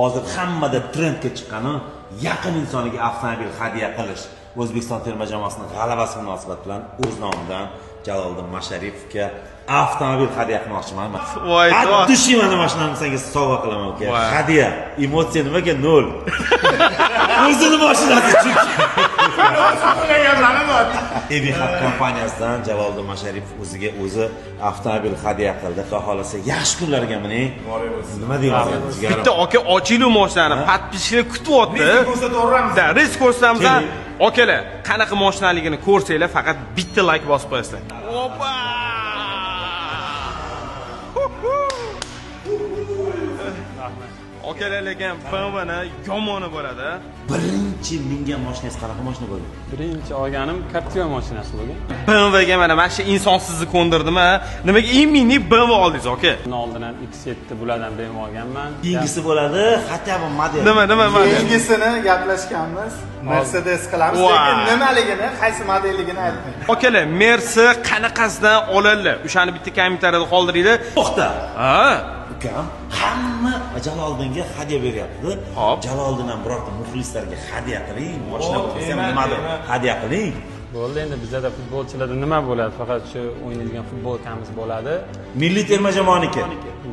Hozir hammada trendga chiqqani yaqin insoniga avtomobil hadya qilish. O'zbekiston terma jamoasining g'alabasi munosabat bilan o'z nomidan Jaloliddin Masharipovga avtomobil hadya qilmoqchiman. Voy, dushi mana mashinamni senga sovg'a qilaman uka. Hadya, emotsiya nimaga 0. O'zini mashinasi chunki. Ebi Hub kompaniyasidan Jaloliddin Masharipov o'ziga o'zi avtomobil hadya qildi. Xudo xolasa yaxshi kunlarga mining. Nima deyapsiz? Bitta aka ochiluv mashinani podpishni kutyapti. Da, res ko'rsatamiz. Akalar, qanaqa mashinaligini ko'rsanglar, faqat bitta like bosib qo'yasizlar. Opa! Akalar lekin BMW yomoni bo'ladi. Birinchi mingan mashinangiz qanaqa mashina bo'ldi? Birinchi olganim Captiva mashinasi bo'lgan. BMW ga mana shu insonsizni ko'ndirdimi? Nimaga mini BMW oldingiz, aka? Undan oldin ham X7 bulardan BMW olganman. Keyingisi bo'ladi, hatto bu model. Nima? Kengisini gaplashganmiz. Mercedes qilamiz, lekin nimaligini, qaysi modelligini aytmang. Akalar, Mersi qanaqasidan oladilar? O'shani bitta kommentariyada qoldiringlar. To'xta. Ha? Ukam hamma Jaloliddinga hadya beryapti. Hop. Jaloliddin ham birorta muxlislarga hadya qiling, mashina bo'lsa ham nimadir hadya qiling. Bo'ldi, endi bizda futbolchilarda nima bo'ladi? Faqat shu o'ynaydigan futbolkamiz bo'ladi. Milliy terma jamoaniki.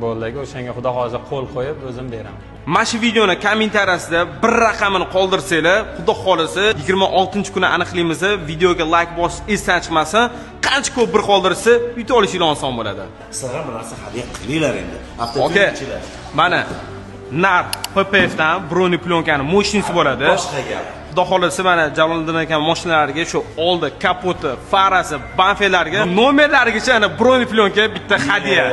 Bo'ldi, o'shanga xudo xohlasa qo'l qo'yib o'zim beraman. Mana shu videoni kommentariyasida bir raqamini qoldirsanglar, xudo xolasa 26-kuni aniqlaymiz. Videoga like bosish esdan chiqmasin. Qancha ko'p bir qoldirsa, yutib olishingiz oson bo'ladi. Sizlar bir narsa hadya qilinglar endi. Okay. Mana nar PPF dan Broni plyonkani mashinasi bo'ladi. Boshqa gap. Xudo xolasa mana Jaloliddin aka mashinalariga shu oldi kapoti, farasi, bamfelariga, nomerlarigacha ana Broni plyonka bitta hadya.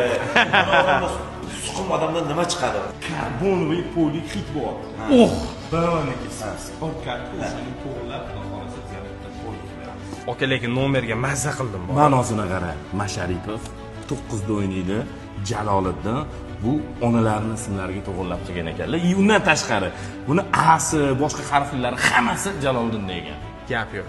Suqum odamdan nima chiqadi? Karbonli polixit bor. BMWniki sport kartosini to'g'rilab, xudo xolasa zavodda qo'yib beramiz. Aka, lekin nomerga mazza qildim. Ma'nosini qara. Masharipov 9 da o'ynaydi. Jaloliddin bu onalarning ismlariga to'g'rilab qilgan ekanlar. Undan tashqari buni A'si, boshqa harflari hammasi Jaloliddinda ekan. Gap yo'q.